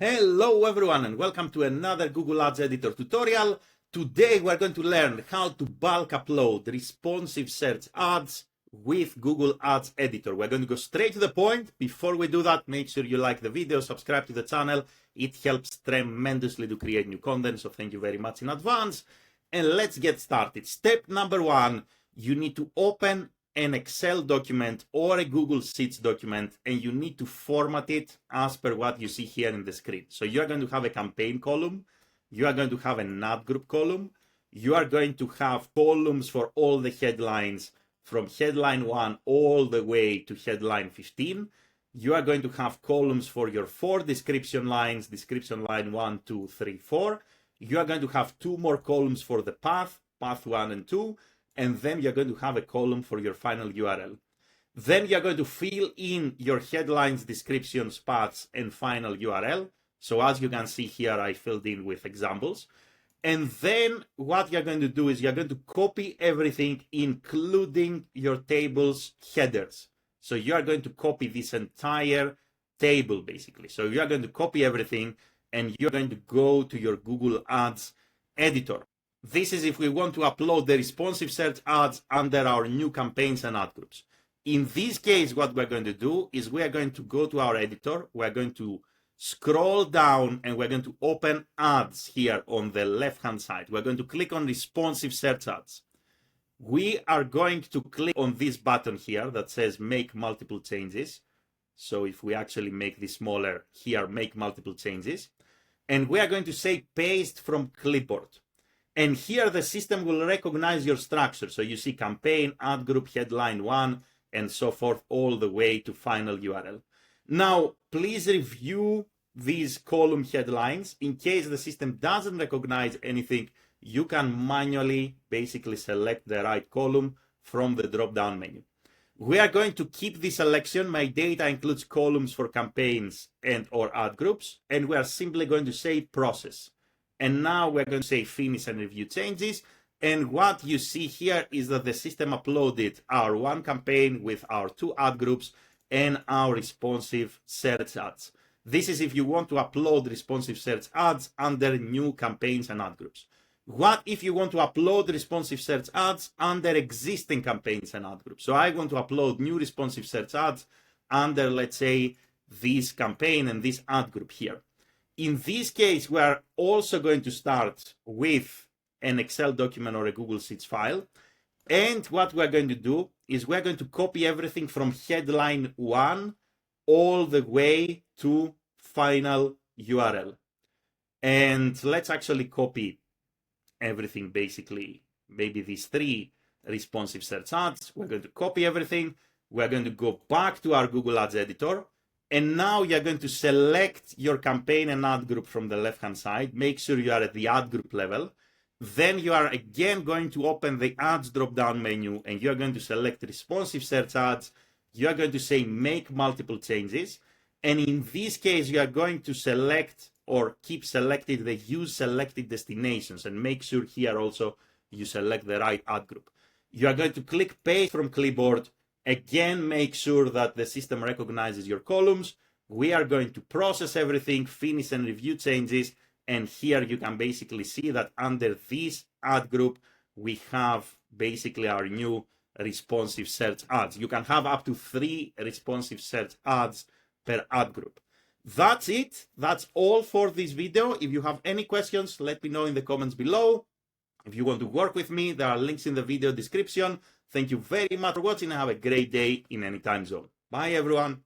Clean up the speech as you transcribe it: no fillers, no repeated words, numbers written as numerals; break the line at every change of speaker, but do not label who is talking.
Hello everyone and welcome to another Google Ads Editor tutorial. Today we're going to learn how to bulk upload responsive search ads with Google Ads Editor. We're going to go straight to the point. Before we do that, make sure you like the video, subscribe to the channel. It helps tremendously to create new content, so thank you very much in advance. And let's get started. Step number one, you need to open an Excel document or a Google Sheets document, and you need to format it as per what you see here in the screen. So you are going to have a campaign column, you are going to have an ad group column, you are going to have columns for all the headlines from headline 1 all the way to headline 15. You are going to have columns for your 4 description lines, description line 1, 2, 3, 4. You are going to have 2 more columns for the path 1 and 2. And then you're going to have a column for your final URL. Then you're going to fill in your headlines, descriptions, paths, and final URL. So as you can see here, I filled in with examples. And then what you're going to do is you're going to copy everything, including your table's headers. So you are going to copy this entire table, basically. So you are going to copy everything, and you're going to go to your Google Ads Editor. This is if we want to upload the responsive search ads under our new campaigns and ad groups. In this case, what we're going to do is we are going to go to our editor. We're going to scroll down and we're going to open ads here on the left-hand side. We're going to click on responsive search ads. We are going to click on this button here that says make multiple changes. So if we actually make this smaller here, make multiple changes. And we are going to say paste from clipboard. And here the system will recognize your structure. So you see campaign, ad group, headline 1, and so forth, all the way to final URL. Now, please review these column headlines. In case the system doesn't recognize anything, you can manually basically select the right column from the drop-down menu. We are going to keep this selection. My data includes columns for campaigns and or ad groups, and we are simply going to say process. And now we're going to say finish and review changes. And what you see here is that the system uploaded our 1 campaign with our 2 ad groups and our responsive search ads. This is if you want to upload responsive search ads under new campaigns and ad groups. What if you want to upload responsive search ads under existing campaigns and ad groups? So I want to upload new responsive search ads under, let's say, this campaign and this ad group here. In this case, we are also going to start with an Excel document or a Google Sheets file. And what we're going to do is we're going to copy everything from headline 1 all the way to final URL. And let's actually copy everything, basically, maybe these 3 responsive search ads. We're going to copy everything. We're going to go back to our Google Ads Editor. And now you're going to select your campaign and ad group from the left-hand side. Make sure you are at the ad group level. Then you are again going to open the ads drop-down menu and you're going to select responsive search ads. You are going to say make multiple changes. And in this case, you are going to select or keep selected the use selected destinations and make sure here also you select the right ad group. You are going to click paste from clipboard. Again, make sure that the system recognizes your columns. We are going to process everything, finish and review changes. And here you can basically see that under this ad group, we have basically our new responsive search ads. You can have up to 3 responsive search ads per ad group. That's it. That's all for this video. If you have any questions, let me know in the comments below. If you want to work with me, there are links in the video description. Thank you very much for watching and have a great day in any time zone. Bye, everyone.